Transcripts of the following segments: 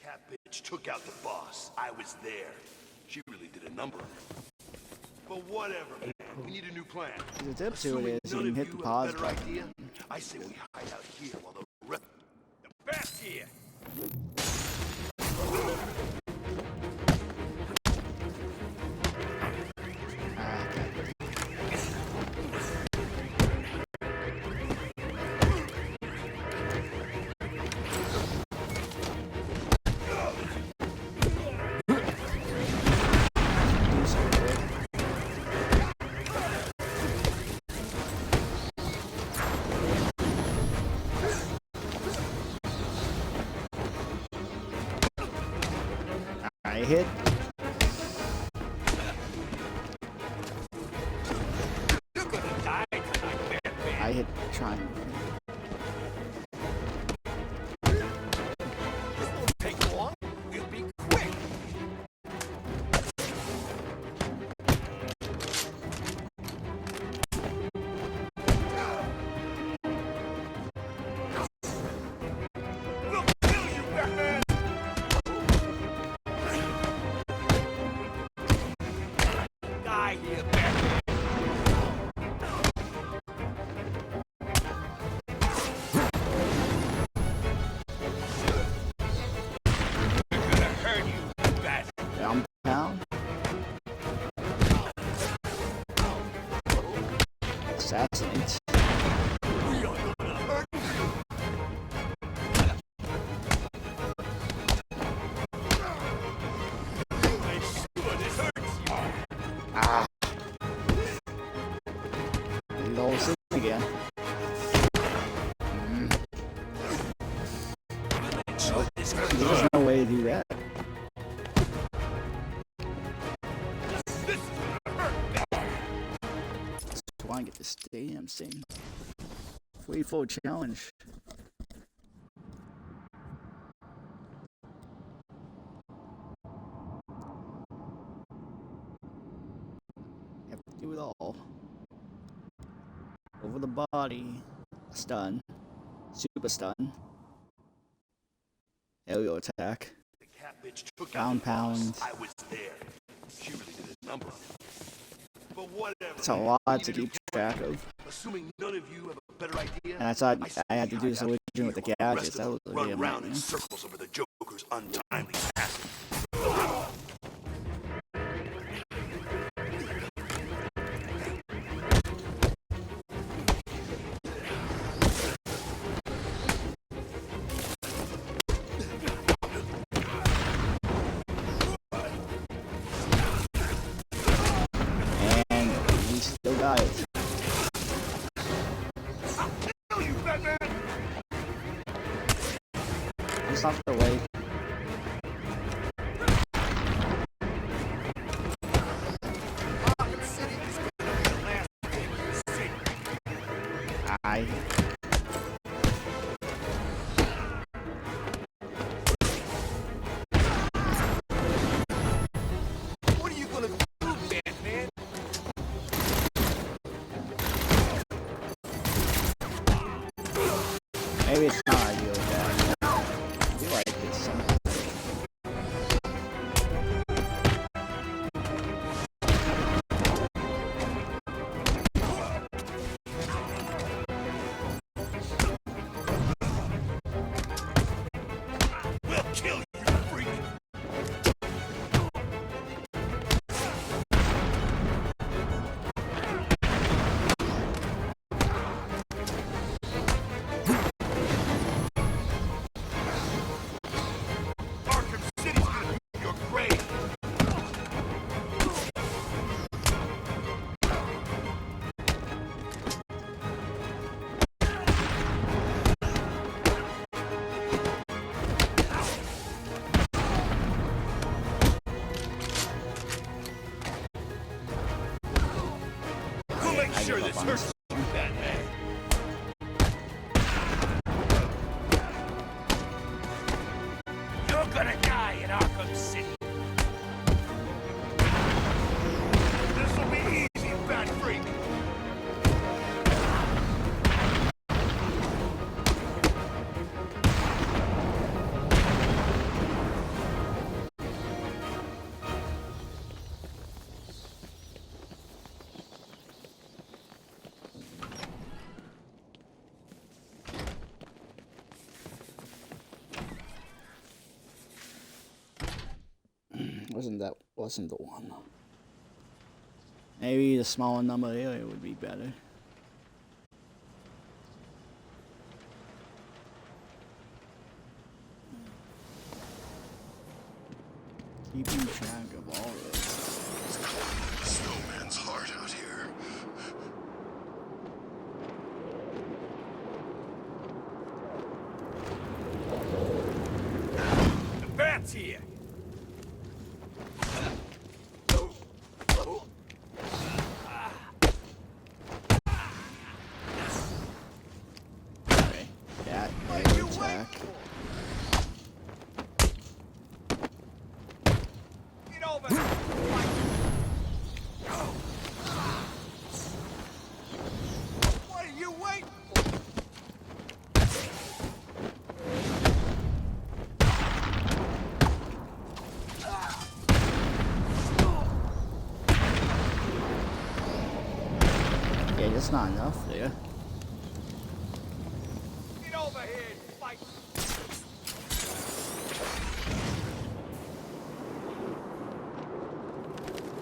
cat bitch took out the boss. I was there. She really did a number on him. But whatever, man. We need a new plan. The tip to it is you can hit the pause button. I say we hide out here while the rest... The best here! I hit. I hit trying. This won't take long. We'll be quick. We'll kill you, Batman! Die here, Batman! Downtown. Assassinate. We are gonna hurt you. I'm sure this hurts you. Ah. Low city again. There's no way to do that. This is gonna hurt. Just want to get this damn thing. Free full challenge. Have to do it all. Over the body. Stun. Super stun. Aerial attack. The cat bitch took Ground out the boss. pound. I was there. She really did a number on him. But whatever. It's a lot to keep track of. Assuming none of you have a better idea. And I thought say I had to we do hide some out with the here while gadgets. rest That of was them a run damn around in nightmare. circles over the Joker's untimely passing. And we still got it. I'll kill you, Batman! It's not the way. Arkham City is gonna be the last thing you see. I. What are you gonna do, Batman? Maybe it's not ideal with that. I feel like it's something. We'll kill you, freak! Arkham City's gonna be your grave! We'll make I sure give this up on hurts you, Batman! You're gonna die in Arkham City! This'll be easy, Bat Freak! Wasn't the one. Maybe the smaller number area would be better. Keeping track of all this. It's cold in the snowman's heart out here. The bat's here. Okay, that area attack. Get over here. What are you waiting for? Yeah, that's not enough there. Get over here and fight.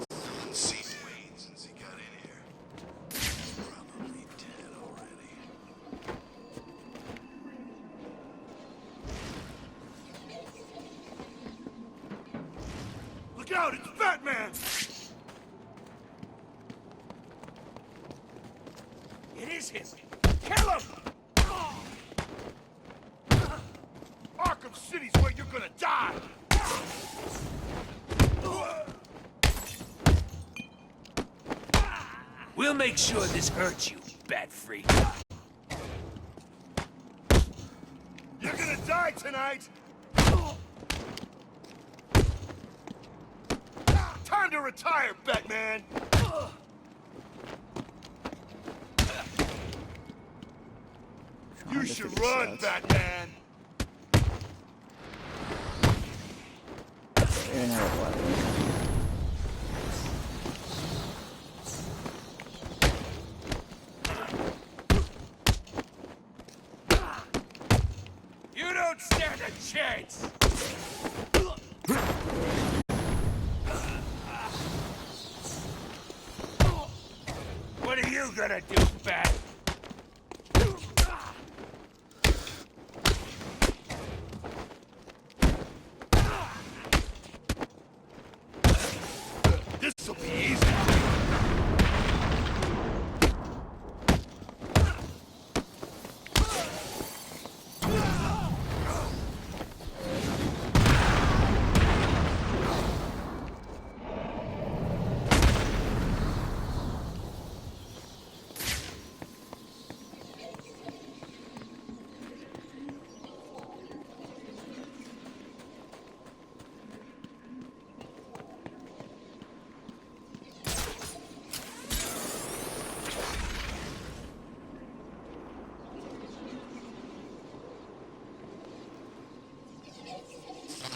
Someone's seen Wayne since he got in here. He's probably dead already. Look out! It's Batman! It is him! Kill him! Arkham City's where you're gonna die! We'll make sure this hurts you, bat freak. You're gonna die tonight! Time to retire, Batman! You should run, Batman! You're never what? You don't stand a chance! What are you gonna do, Bat? This'll be easy.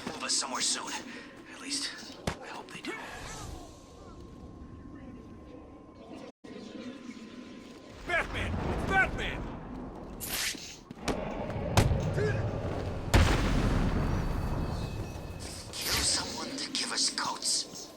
Move us somewhere soon. At least, I hope they do. Batman! It's Batman! Kill someone to give us coats.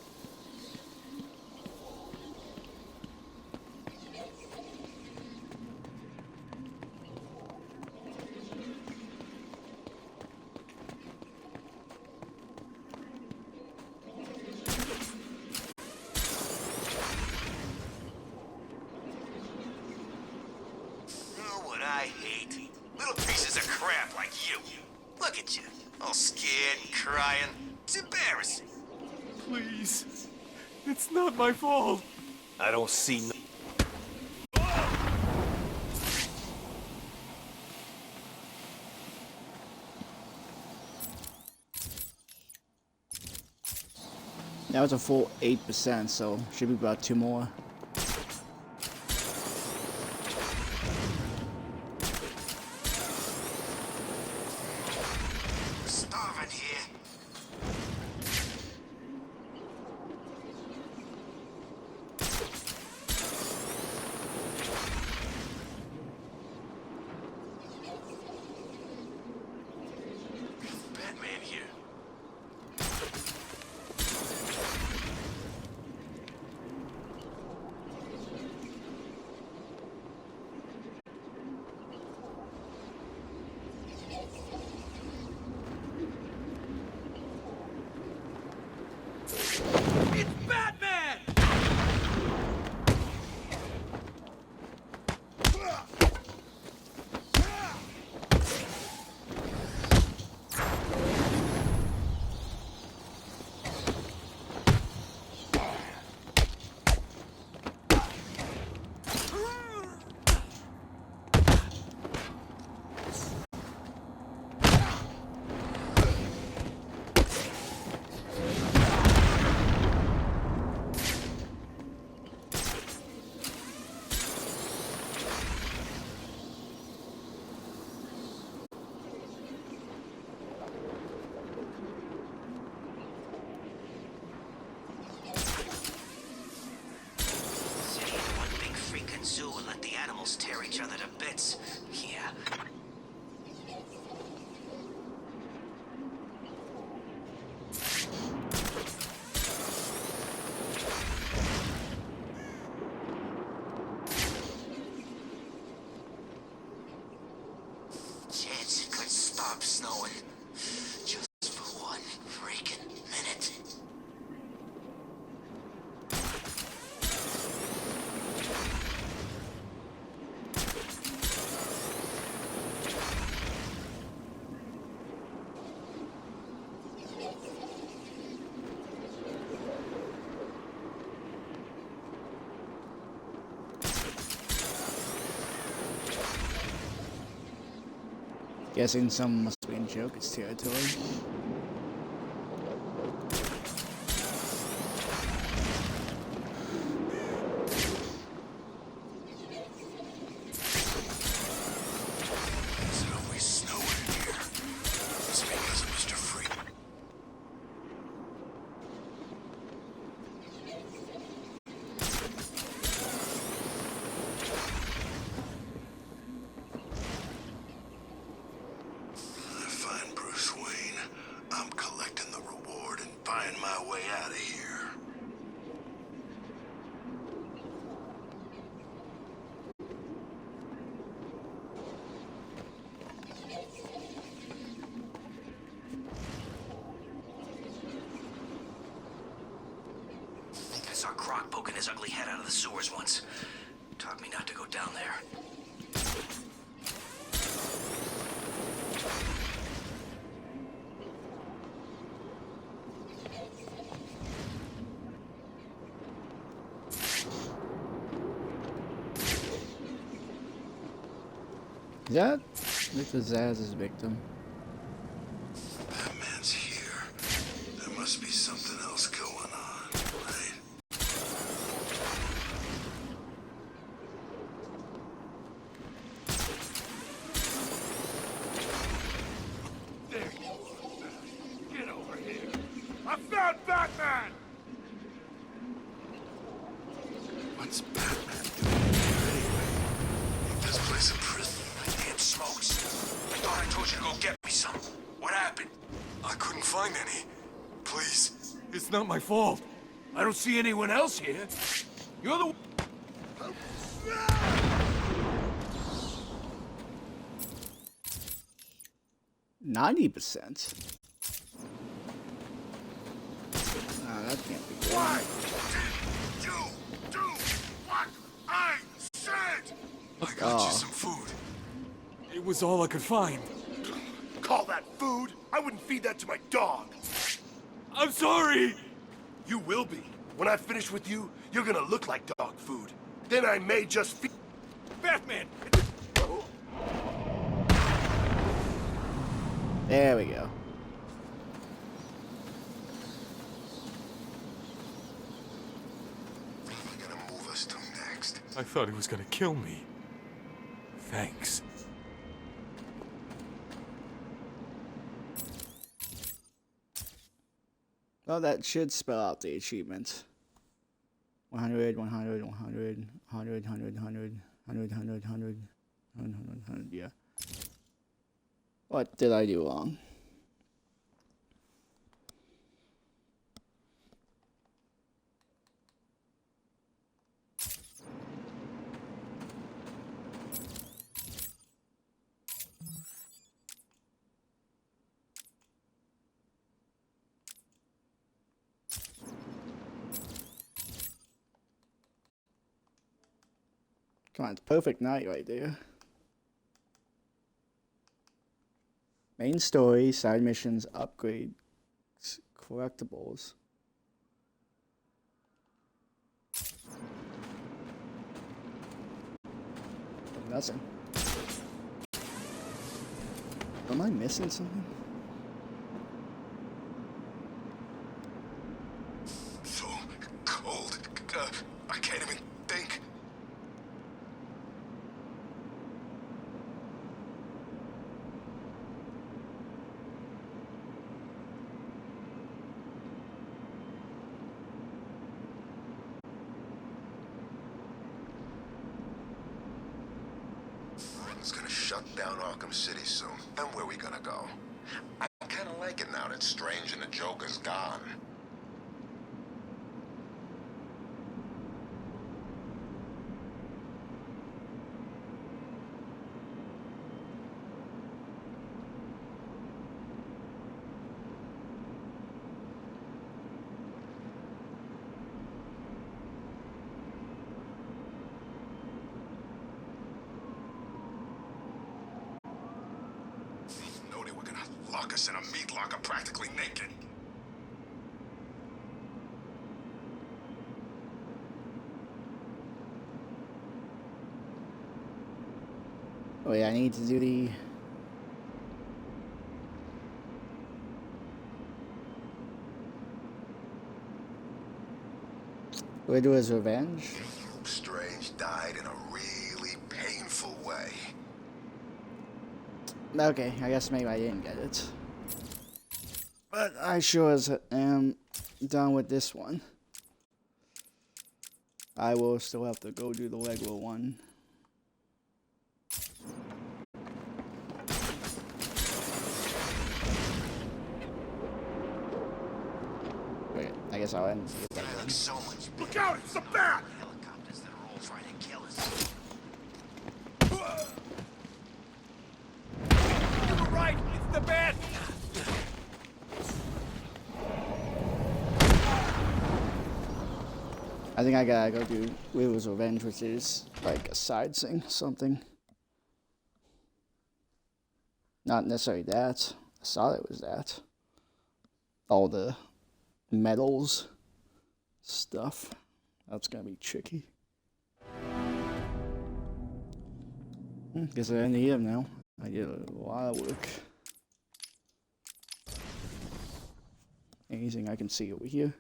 know what I hate? Little pieces of crap like you. Look at you, all scared and crying. It's embarrassing. Please. It's not my fault. I don't see no... That was a full 8%, so should be about 2 more. Starving here. Batman here. animals tear each other to bits. Yeah. Chance it could stop snowing. Just for one freaking minute. Guessing someone must be in Joker's territory. It's always snowing here. It's because of Mr. Freak. I find Bruce Wayne. I'm collecting the reward and buying my way out of here. I saw Croc poking his ugly head out of the sewers once. Taught me not to go down there. Is that Victor Zaz's victim? Batman's here. There must be something else going on, right? There you are. Get over here. I found Batman! What's Batman doing here anyway? Ain't this place a prison? Damn smokes. I thought I told you to go get me some. What happened? I couldn't find any. Please. It's not my fault. I don't see anyone else here. You're the... 90%. Ah, that can't be good. Why did you do what I said? I got you some food. It was all I could find. Call that food? I wouldn't feed that to my dog. I'm sorry! You will be. When I finish with you, you're gonna look like dog food. Then I may just feed... Batman! There we go. What am I gonna move us to next? I thought he was gonna kill me. Thanks. Well, that should spell out the achievement. 100, 100, 100, 100, 100, 100, 100, 100, 100, 100, yeah. What did I do wrong? Come on, it's perfect night right there. Main story, side missions, upgrades, collectibles. Nothing. Am I missing something? So cold. I can't even think. shut down Arkham City soon. And where we gonna go? I kinda like it now that Strange and the Joker's gone. Know they were gonna lock us in a meat locker practically naked. Wait, I need to do the... Do I do his revenge? Strange died in a really painful way. Okay, I guess maybe I didn't get it. But I sure as am done with this one. I will still have to go do the regular one. Wait, I guess I'll end with that. I look so much Look out! It's a bat! Helicopters that are all trying to kill us. You were right! It's the bat! I think I gotta go do Will's Revenge, which is like a side thing, something. Not necessarily that. I thought it was that. All the medals stuff. That's gonna be tricky. Guess I end here now. I did a lot of work. Anything I can see over here?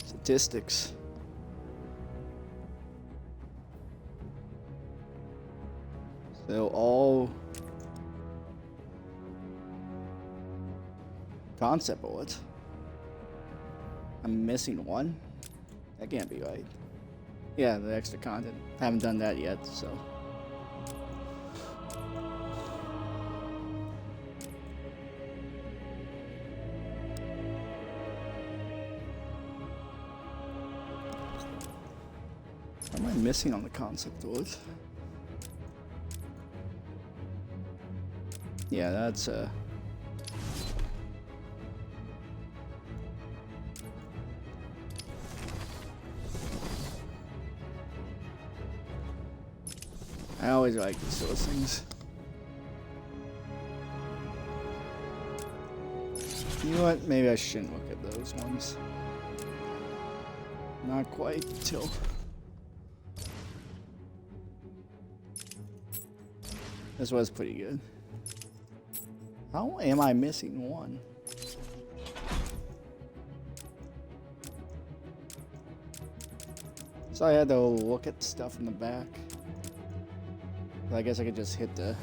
Statistics. So all concept bullets. I'm missing one. That can't be right. Yeah, the extra content. Haven't done that yet, so. What am I missing on the concept bullets? Yeah, that's I always like these sort of things. You know what? Maybe I shouldn't look at those ones. Not quite till. This was pretty good. How am I missing one? So I had to look at stuff in the back. I guess I could just hit the...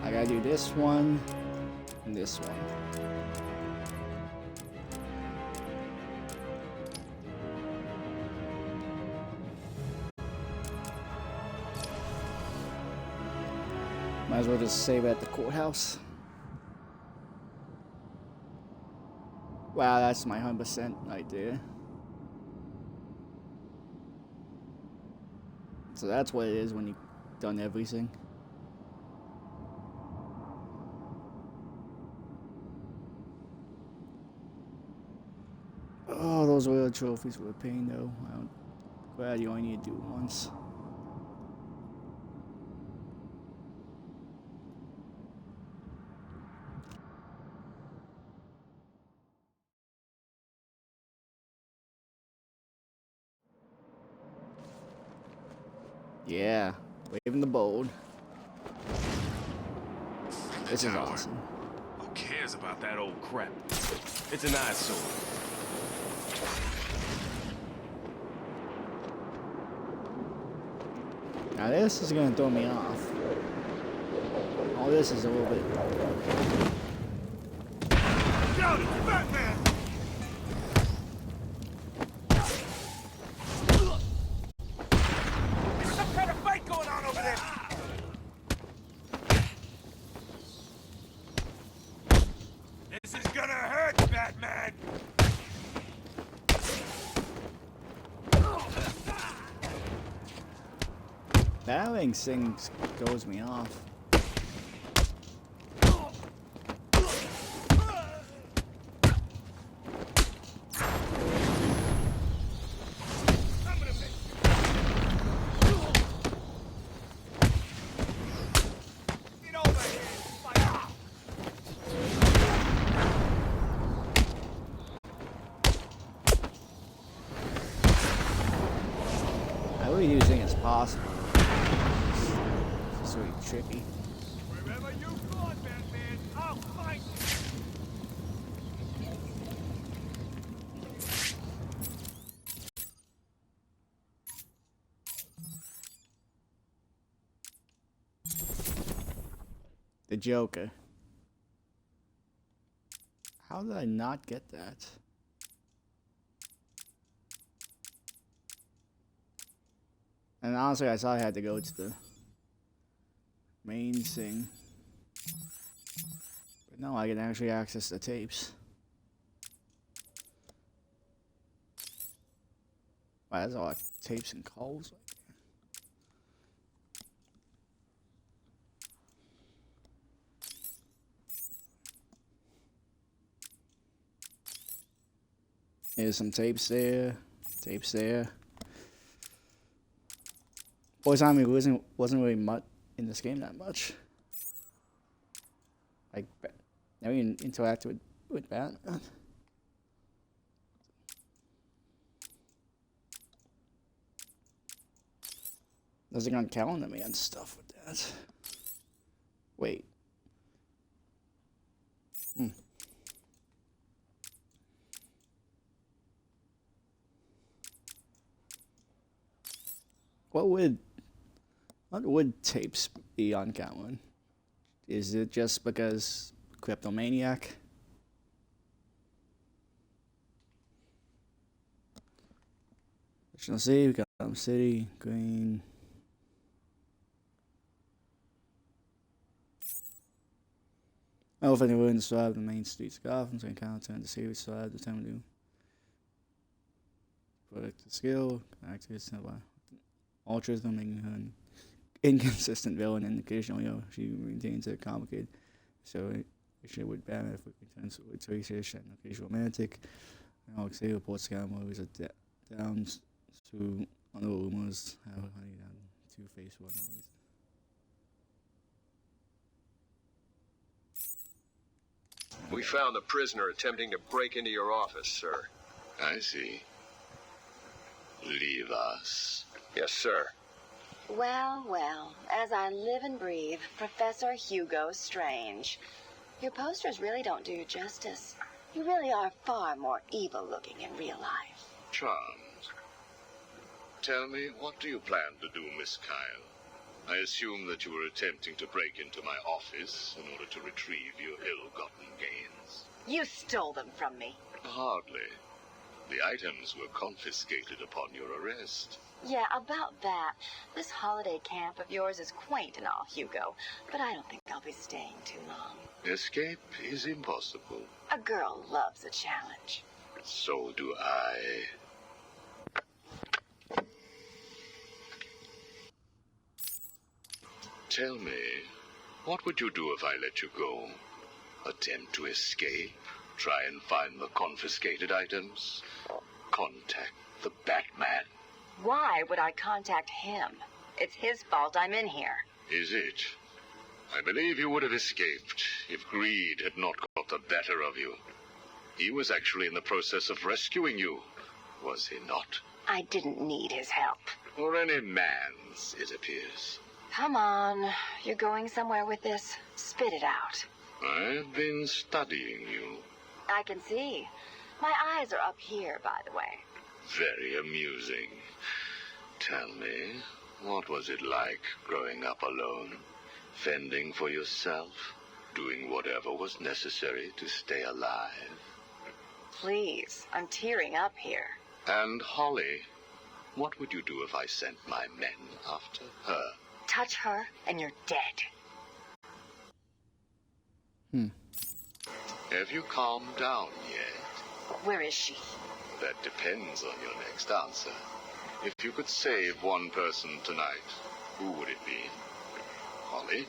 I gotta do this one and this one. Might as well just save at the courthouse. Wow, that's my 100% right there. So that's what it is when you've done everything. Oh, those little trophies were a pain though. I'm glad you only need to do it once. Yeah, waving the bold. This is tower. awesome. Who cares about that old crap? It's an eyesore. Now this is gonna throw me off. All this is a little bit. Yo, it's Batman! There's some kind of fight going on over there! This is gonna hurt, Batman! Battling things goes me off. I'm gonna make Get over here! Fire! I really do think it's possible. It's really tricky. Wherever you've gone, Batman, I'll find you! The Joker. How did I not get that? And honestly, I thought I had to go to the main thing. But no, I can actually access the tapes. Wow, that's a lot of tapes and calls. There's some tapes there, tapes there. Boys Army wasn't really much in this game that much. Like, never even interacted with Batman. Doesn't gonna calendar me and stuff with that. Wait. What would tapes be on Catwoman? Is it just because Kleptomaniac? Original City, Gotham City, Green. Elephant in describe the main streets of Gotham, so encounter and the series describe the time to do. Product skill, actors, altruism, making her an inconsistent villain, and occasionally she maintains a complicated relationship with Batman for intense research and occasional romantic. Alex A reports Catwoman is down to on the rumors how honey down Two-Face for no reason. We found the prisoner attempting to break into your office, sir. I see. Leave us. Yes, sir. Well, well, as I live and breathe, Professor Hugo Strange. Your posters really don't do you justice. You really are far more evil-looking in real life. Charmed. Tell me, what do you plan to do, Miss Kyle? I assume that you were attempting to break into my office in order to retrieve your ill-gotten gains. You stole them from me. Hardly. The items were confiscated upon your arrest. Yeah, about that. This holiday camp of yours is quaint and all, Hugo, but I don't think I'll be staying too long. Escape is impossible. A girl loves a challenge. So do I. Tell me, what would you do if I let you go? Attempt to escape? Try and find the confiscated items? Contact the Batman? Why would I contact him? It's his fault I'm in here. Is it? I believe you would have escaped if greed had not got the better of you. He was actually in the process of rescuing you, was he not? I didn't need his help. Or any man's, it appears. Come on. You're going somewhere with this. Spit it out. I've been studying you. I can see. My eyes are up here, by the way. Very amusing. Tell me, what was it like growing up alone? Fending for yourself? Doing whatever was necessary to stay alive? Please, I'm tearing up here. And Holly, what would you do if I sent my men after her? Touch her, and you're dead. Have you calmed down yet? Where is she? That depends on your next answer. If you could save one person tonight, who would it be? Holly?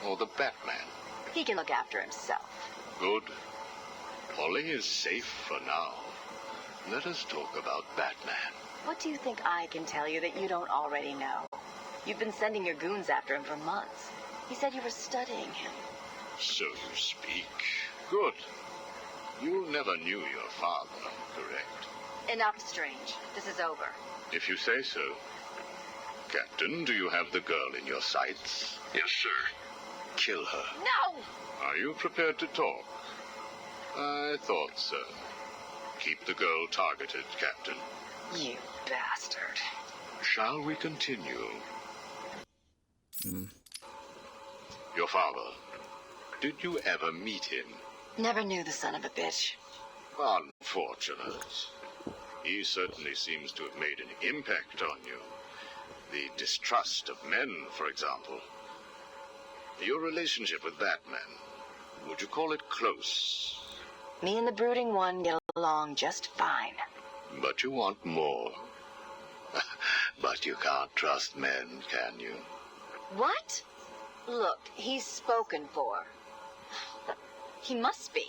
Or the Batman? He can look after himself. Good. Holly is safe for now. Let us talk about Batman. What do you think I can tell you that you don't already know? You've been sending your goons after him for months. He said you were studying him. So you speak. Good. You never knew your father, correct? Enough, Strange. This is over. If you say so. Captain, do you have the girl in your sights? Yes, sir. Kill her. No! Are you prepared to talk? I thought so. Keep the girl targeted, Captain. You bastard. Shall we continue? Your father. Did you ever meet him? Never knew the son of a bitch. Unfortunate. He certainly seems to have made an impact on you. The distrust of men, for example. Your relationship with Batman, would you call it close? Me and the Brooding One get along just fine. But you want more. But you can't trust men, can you? What? Look, he's spoken for. He must be.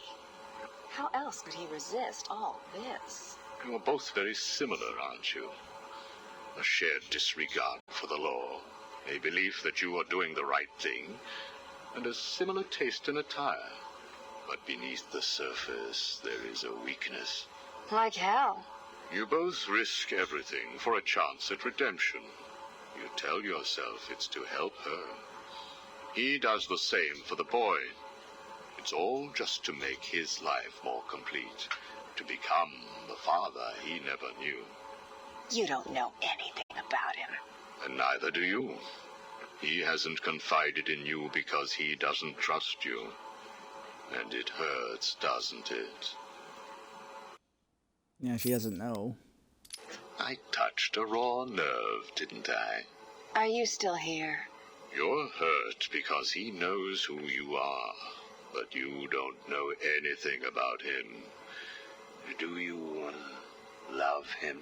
How else could he resist all this? You're both very similar, aren't you? A shared disregard for the law, a belief that you are doing the right thing, and a similar taste in attire. But beneath the surface, there is a weakness. Like hell. You both risk everything for a chance at redemption. You tell yourself it's to help her. He does the same for the boy. It's all just to make his life more complete, to become the father he never knew. You don't know anything about him. And neither do you. He hasn't confided in you because he doesn't trust you. And it hurts, doesn't it? Yeah, she doesn't know. I touched a raw nerve, didn't I? Are you still here? You're hurt because he knows who you are, but you don't know anything about him. Do you love him?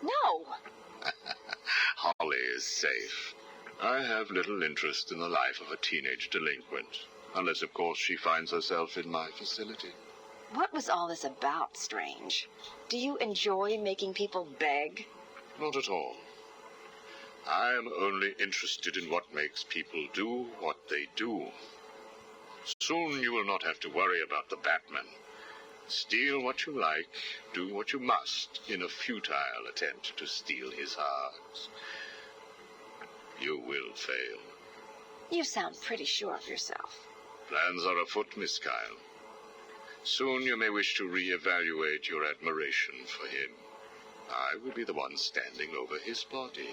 No! Holly is safe. I have little interest in the life of a teenage delinquent, unless, of course, she finds herself in my facility. What was all this about, Strange? Do you enjoy making people beg? Not at all. I am only interested in what makes people do what they do. Soon you will not have to worry about the Batman. Steal what you like, do what you must, in a futile attempt to steal his heart. You will fail. You sound pretty sure of yourself. Plans are afoot, Miss Kyle. Soon you may wish to re-evaluate your admiration for him. I will be the one standing over his body,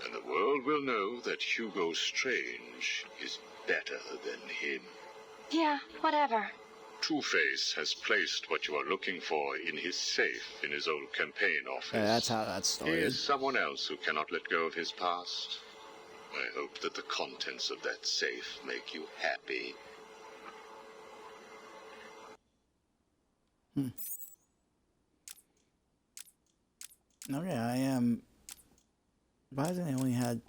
and the world will know that Hugo Strange is better than him. Yeah, whatever. Two-Face has placed what you are looking for in his safe in his old campaign office. Yeah, that's how that He started. is someone else who cannot let go of his past. I hope that the contents of that safe make you happy. Okay, I am. Why hasn't it only had?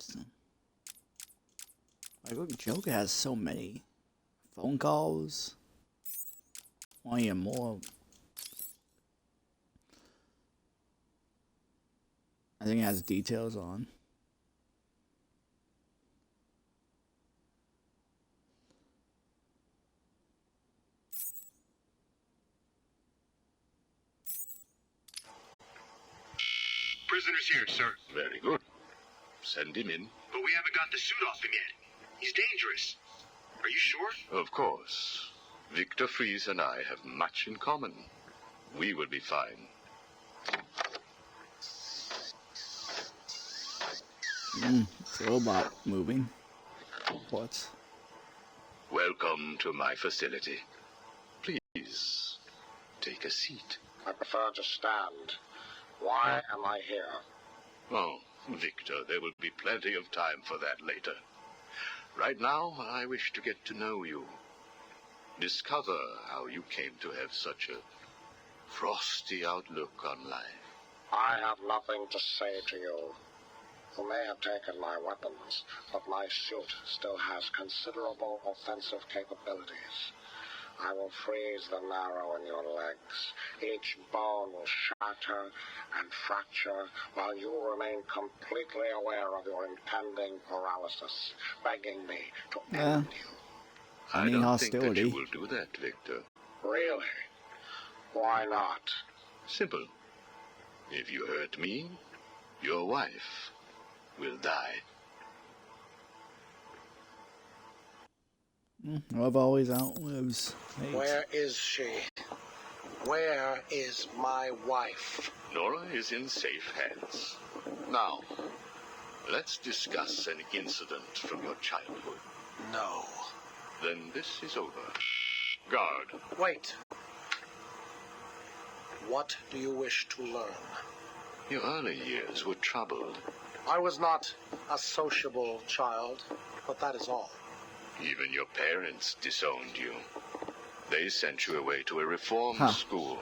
Like, look, Joker has so many phone calls. Want to hear more? I think it has details on. Prisoner's here, sir. Very good. Send him in. But we haven't got the suit off him yet. He's dangerous. Are you sure? Of course. Victor Fries and I have much in common. We will be fine. It's a robot moving. What? Welcome to my facility. Please, take a seat. I prefer to stand. Why am I here? Oh, Victor, there will be plenty of time for that later. Right now, I wish to get to know you. Discover how you came to have such a frosty outlook on life. I have nothing to say to you. You may have taken my weapons, but my suit still has considerable offensive capabilities. I will freeze the marrow in your legs. Each bone will shatter and fracture while you remain completely aware of your impending paralysis, begging me to end you. I don't hostility. think that you will do that, Victor. Really? Why not? Simple. If you hurt me, your wife will die. Love always outlives hate. Where is she? Where is my wife? Nora is in safe hands. Now, let's discuss an incident from your childhood. No. Then this is over. Guard. Wait. What do you wish to learn? Your early years were troubled. I was not a sociable child, but that is all. Even your parents disowned you. They sent you away to a reform school,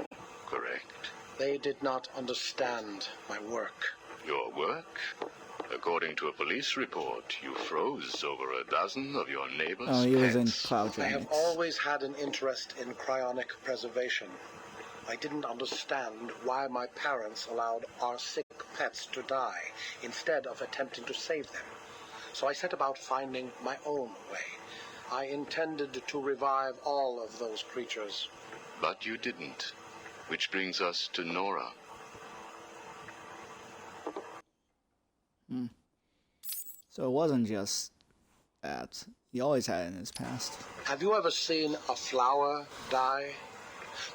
correct? They did not understand my work. Your work? According to a police report, you froze over a dozen of your neighbor's Oh, he was in pets. cloud I have giants. always had an interest in cryonic preservation. I didn't understand why my parents allowed our sick pets to die instead of attempting to save them. So I set about finding my own way. I intended to revive all of those creatures. But you didn't. Which brings us to Nora. So it wasn't just that. He always had it in his past. Have you ever seen a flower die?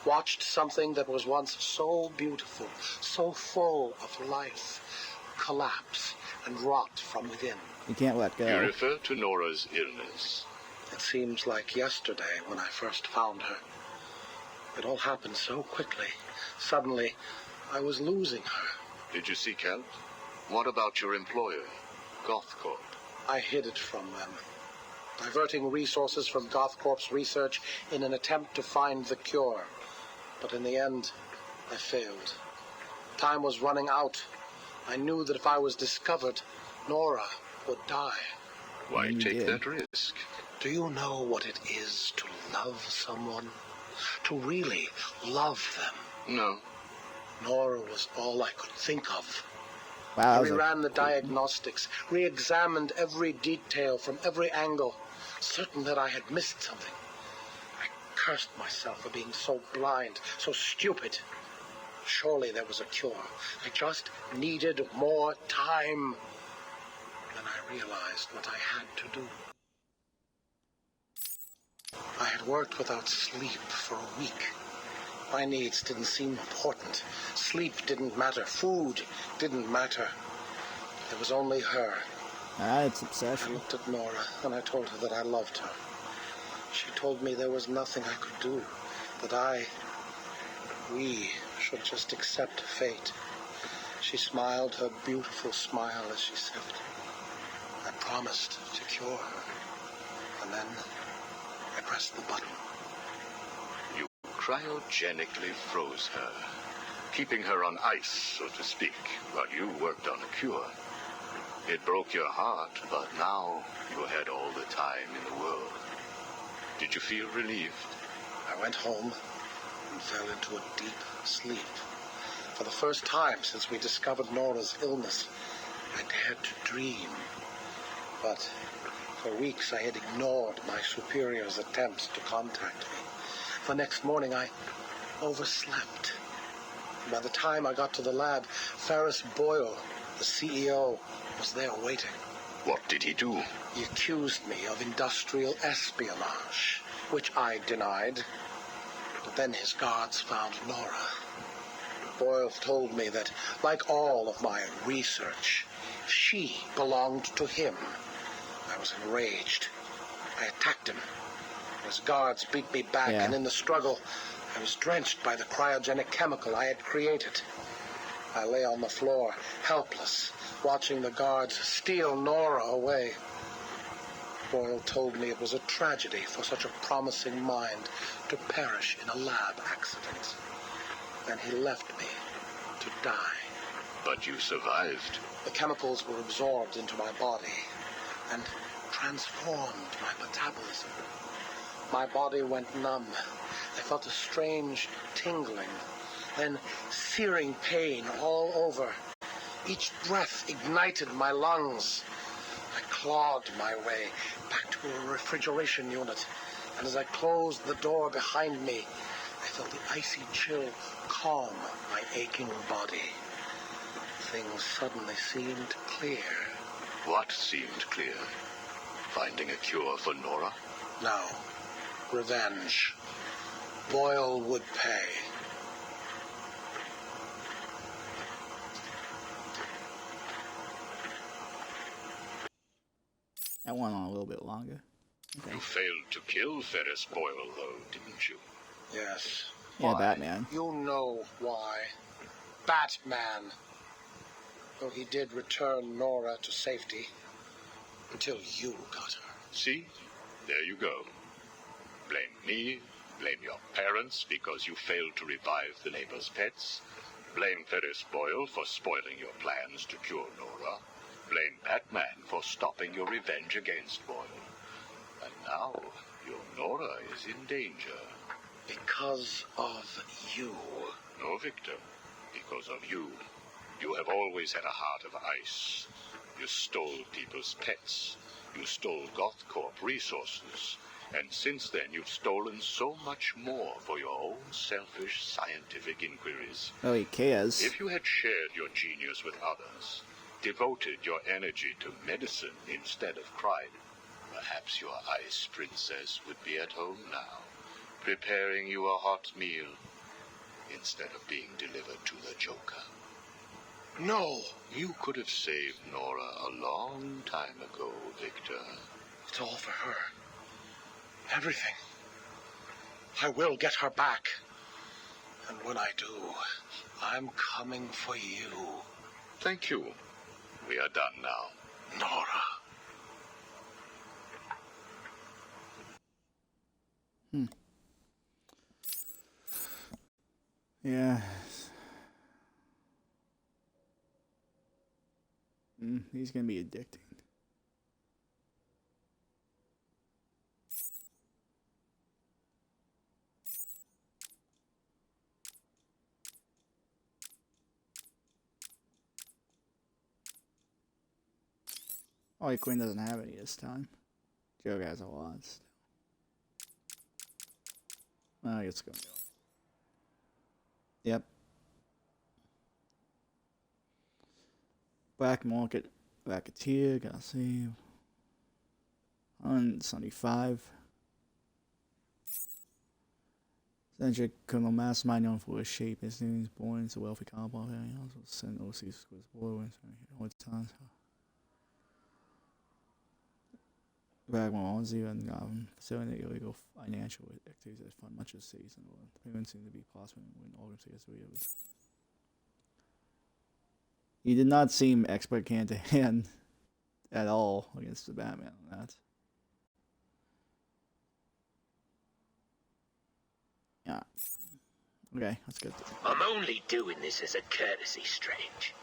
Watched something that was once so beautiful, so full of life, collapse and rot from within? You can't let You go. refer to Nora's illness. It seems like yesterday when I first found her. It all happened so quickly. Suddenly, I was losing her. Did you seek help? What about your employer, Gothcorp? I hid it from them, diverting resources from Gothcorp's research in an attempt to find the cure. But in the end, I failed. Time was running out. I knew that if I was discovered, Nora would die. Why You take did. that risk? Do you know what it is to love someone? To really love them? No. Nora was all I could think of. Wow, I that was a- reran the diagnostics, re-examined every detail from every angle, certain that I had missed something. I cursed myself for being so blind, so stupid. Surely there was a cure. I just needed more time. Then I realized what I had to do. I had worked without sleep for a week. My needs didn't seem important. Sleep didn't matter. Food didn't matter. There was only her. It's I obsession. looked at Nora and I told her that I loved her. She told me there was nothing I could do, that we should just accept fate. She smiled her beautiful smile as she said it. I promised to cure her. And then I pressed the button. You cryogenically froze her, keeping her on ice, so to speak, while you worked on a cure. It broke your heart, but now you had all the time in the world. Did you feel relieved? I went home and fell into a deep sleep. For the first time since we discovered Nora's illness, I dared to dream. But for weeks I had ignored my superior's attempts to contact me. The next morning I overslept. By the time I got to the lab, Ferris Boyle, the CEO, was there waiting. What did he do? He accused me of industrial espionage, which I denied. But then his guards found Nora. Boyle told me that, like all of my research, she belonged to him. I was enraged. I attacked him. His guards beat me back, and in the struggle, I was drenched by the cryogenic chemical I had created. I lay on the floor, helpless, watching the guards steal Nora away. Boyle told me it was a tragedy for such a promising mind to perish in a lab accident. And he left me to die. But you survived. The chemicals were absorbed into my body and transformed my metabolism. My body went numb. I felt a strange tingling, then searing pain all over. Each breath ignited my lungs. I clawed my way back to a refrigeration unit, and as I closed the door behind me, I felt the icy chill calm my aching body. Things suddenly seemed clear. What seemed clear? Finding a cure for Nora? No. Revenge. Boyle would pay. That went on a little bit longer. Okay. You failed to kill Ferris Boyle, though, didn't you? Yes. Yeah, Why? Batman. You know why. Batman. Though he did return Nora to safety until you got her. See? There you go. Blame me, blame your parents because you failed to revive the neighbor's pets. Blame Ferris Boyle for spoiling your plans to cure Nora. Blame Batman for stopping your revenge against Boyle. And now, your Nora is in danger. Because of you. No, Victor. Because of you. You have always had a heart of ice. You stole people's pets. You stole GothCorp resources. And since then, you've stolen so much more for your own selfish scientific inquiries. Oh, he cares. If you had shared your genius with others, devoted your energy to medicine instead of crime, perhaps your ice princess would be at home now, preparing you a hot meal instead of being delivered to the Joker. No. You could have saved Nora a long time ago, Victor. It's all for her. Everything. I will get her back. And when I do, I'm coming for you. Thank you. We are done now. Nora. Yeah. He's gonna be addicting. Oh, Quinn doesn't have any this time. Joe has a lot still. I guess go. Yep. Black market racketeer, gotta see. 175. Centric criminal mastermind known for his shape. His name is born into a wealthy compound. He also sent overseas to his boy all the time. Back on zero and facilitating illegal financial activities that fund much of the cities and the world. Payments seem to be possible when organizations was. He did not seem expert hand to hand at all against the Batman on that. Yeah. Okay, let's get to it. I'm only doing this as a courtesy, Strange.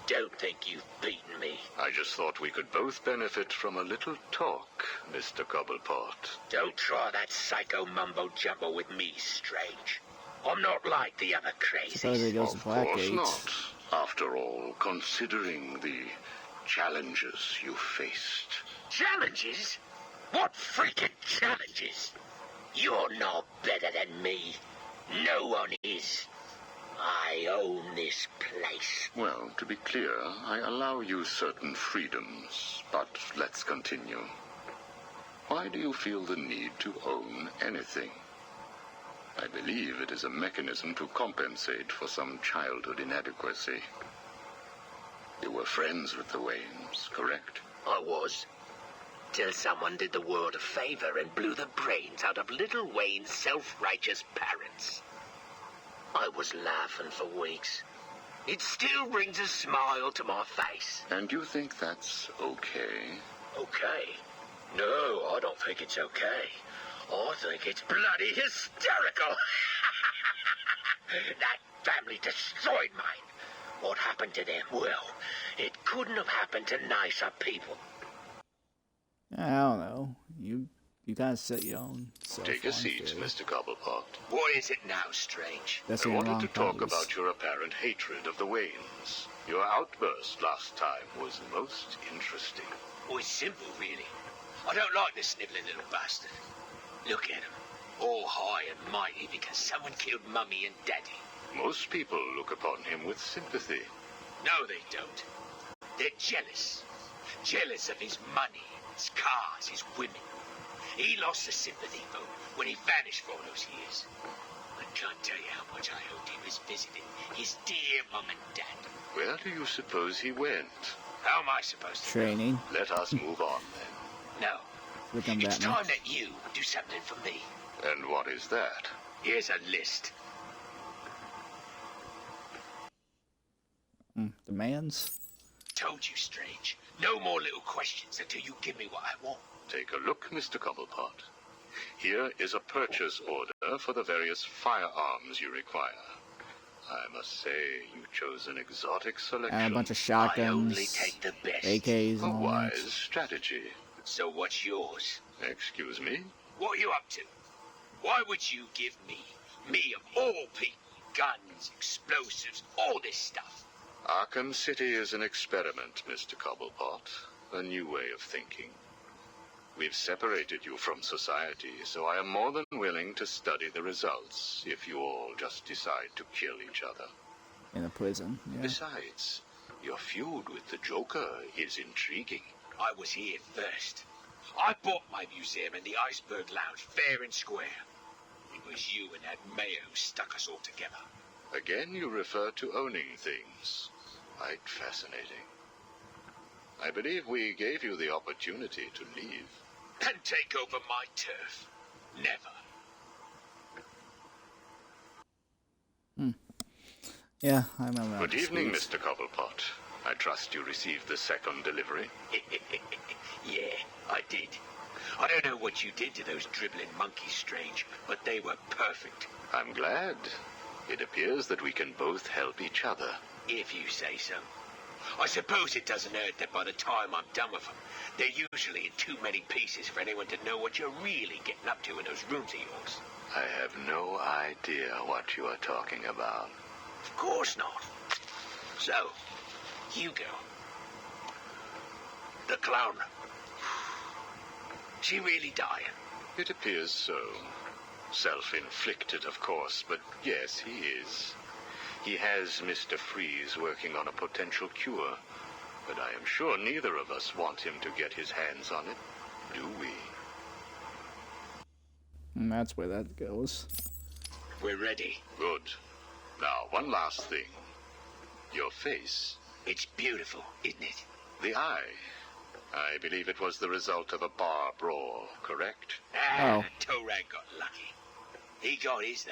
Don't think you've beaten me. I just thought we could both benefit from a little talk, Mr. Cobblepot. Don't try that psycho mumbo-jumbo with me, Strange. I'm not like the other Suppose he crazies. goes to Of course Blackgate. not. After all, considering the challenges you faced. Challenges? What freaking challenges? You're no better than me. No one is. I own this place. Well, to be clear, I allow you certain freedoms, but let's continue. Why do you feel the need to own anything? I believe it is a mechanism to compensate for some childhood inadequacy. You were friends with the Waynes, correct? I was. Till someone did the world a favor and blew the brains out of little Wayne's self-righteous parents. I was laughing for weeks. It still brings a smile to my face. And you think that's okay? Okay? No, I don't think it's okay. I think it's bloody hysterical. That family destroyed mine. What happened to them? Well, it couldn't have happened to nicer people. I don't know. You gotta set your own self. Take a seat, Mr. Cobblepot. What is it now, Strange? That's I the wanted wrong to talk colors. about your apparent hatred of the Waynes. Your outburst last time was most interesting. Oh, it's simple, really. I don't like the snivelling little bastard. Look at him, all high and mighty because someone killed Mummy and Daddy. Most people look upon him with sympathy. No, they don't. They're jealous. Jealous of his money, his cars, his women. He lost the sympathy vote when he vanished for all those years. I can't tell you how much I hoped he was visiting his dear Mum and Dad. Where do you suppose he went? How am I supposed to Training. Let us move on, then. know? No. Become It's Batman. time that you do something for me. And what is that? Here's a list. Demands. Told you, Strange. No more little questions until you give me what I want. Take a look, Mr. Cobblepot. Here is a purchase order for the various firearms you require. I must say, you chose an exotic selection. And a bunch of I only shotguns, take the best. AKs, A and all wise that. strategy. So what's yours? Excuse me? What are you up to? Why would you give me of all people, guns, explosives, all this stuff? Arkham City is an experiment, Mr. Cobblepot. A new way of thinking. We've separated you from society, so I am more than willing to study the results if you all just decide to kill each other. In a prison. Yeah. Besides, your feud with the Joker is intriguing. I was here first. I bought my museum in the Iceberg Lounge fair and square. It was you and that mayor who stuck us all together. Again, you refer to owning things. Quite fascinating. I believe we gave you the opportunity to leave. And take over my turf. Never. Yeah, I remember. Good that evening, speech. Mr. Cobblepot. I trust you received the second delivery. Yeah, I did. I don't know what you did to those dribbling monkeys, Strange, but they were perfect. I'm glad. It appears that we can both help each other. If you say so. I suppose it doesn't hurt that by the time I'm done with them, they're usually in too many pieces for anyone to know what you're really getting up to in those rooms of yours. I have no idea what you are talking about. Of course not. So, Hugo. The clown. She really dying? It appears so. Self-inflicted, of course, but yes, he is. He has Mr. Freeze working on a potential cure, but I am sure neither of us want him to get his hands on it, do we? And that's where that goes. We're ready. Good. Now, one last thing. Your face. It's beautiful, isn't it? The eye. I believe it was the result of a bar brawl, correct? Oh. Torag got lucky. He got his, though.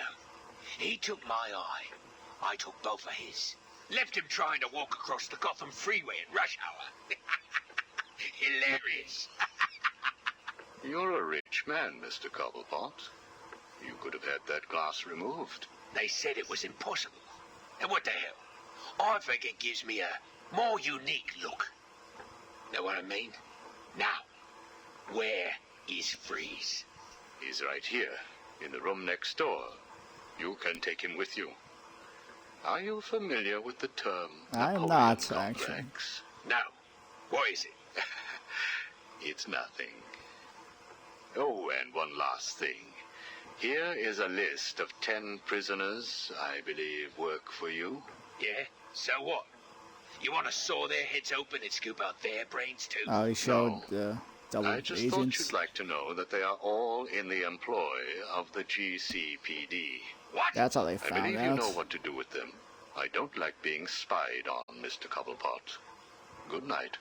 He took my eye. I took both of his. Left him trying to walk across the Gotham freeway in rush hour. Hilarious. You're a rich man, Mr. Cobblepot. You could have had that glass removed. They said it was impossible. And what the hell? I think it gives me a more unique look. Know what I mean? Now, where is Freeze? He's right here, in the room next door. You can take him with you. Are you familiar with the term I'm Napoleon not, complex? actually. No. What is it? It's nothing. Oh, and one last thing. Here is a list of 10 prisoners I believe work for you. Yeah? So what? You want to saw their heads open and scoop out their brains too? Oh, he showed the double I just thought agents. you'd like to know that they are all in the employ of the GCPD. What? That's how they I found believe out. you know what to do with them. I don't like being spied on, Mr. Cobblepot. Good night.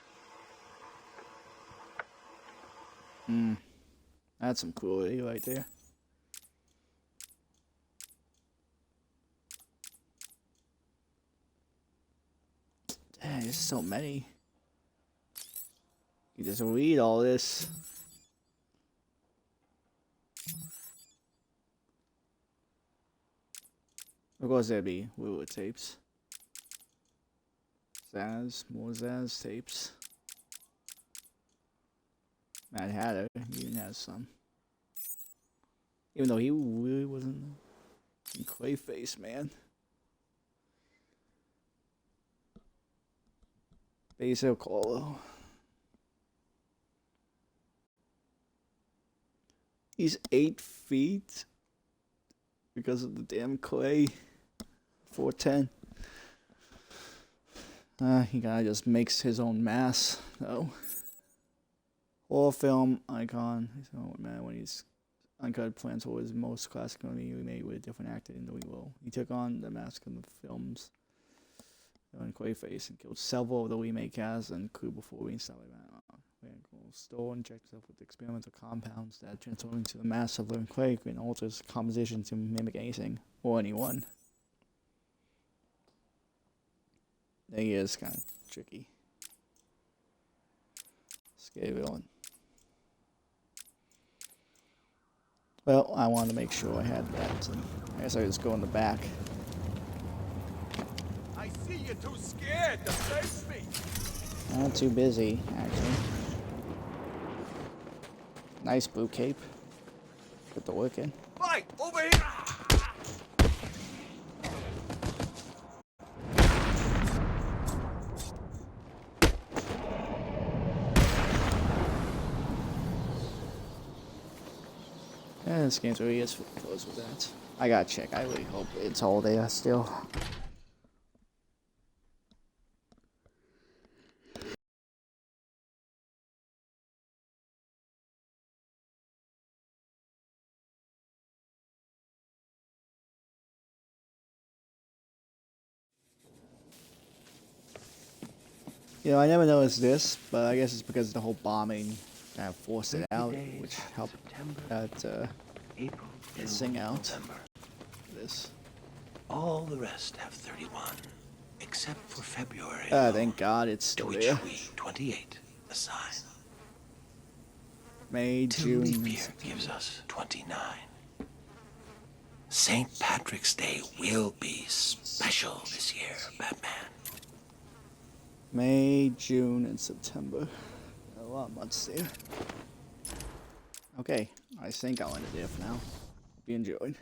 That's some cruelty right there. Dang, there's so many. You just read all this. Of course, there'd be Willa tapes. Zaz, more Zaz tapes. Mad Hatter, he even has some. Even though he really wasn't in Clayface, man. Basil Colo. He's 8 feet because of the damn clay. 4'10". He kinda just makes his own mass, though. Horror film icon. So man, when he's uncut plans for his most classic movie remade with a different actor in the role. He took on the mask in the films on Clayface and killed several of the remake cast and crew before being started. Stole and injected himself with experimental compounds that transform into the mass of living clay and alters composition to mimic anything or anyone. He is kind of tricky. Scary villain. Well, I wanted to make sure I had that. And I guess I just go in the back. I see you're too scared to face me. Not too busy, actually. Nice blue cape. Put the work in. Mike, over here. Yeah, this game's really is close with that. I gotta check. I really hope it's all there still. You know, I never noticed this, but I guess it's because the whole bombing kind of forced it out, which helped that sing out. This. All the rest have 31, except for February. Thank God it's still to there. which we 28 assign. May, Till June. leap year gives us 29. St. Patrick's Day will be special this year, Batman. May, June, and September. A lot of months there. Okay, I think I'll end it there for now. Hope you enjoyed.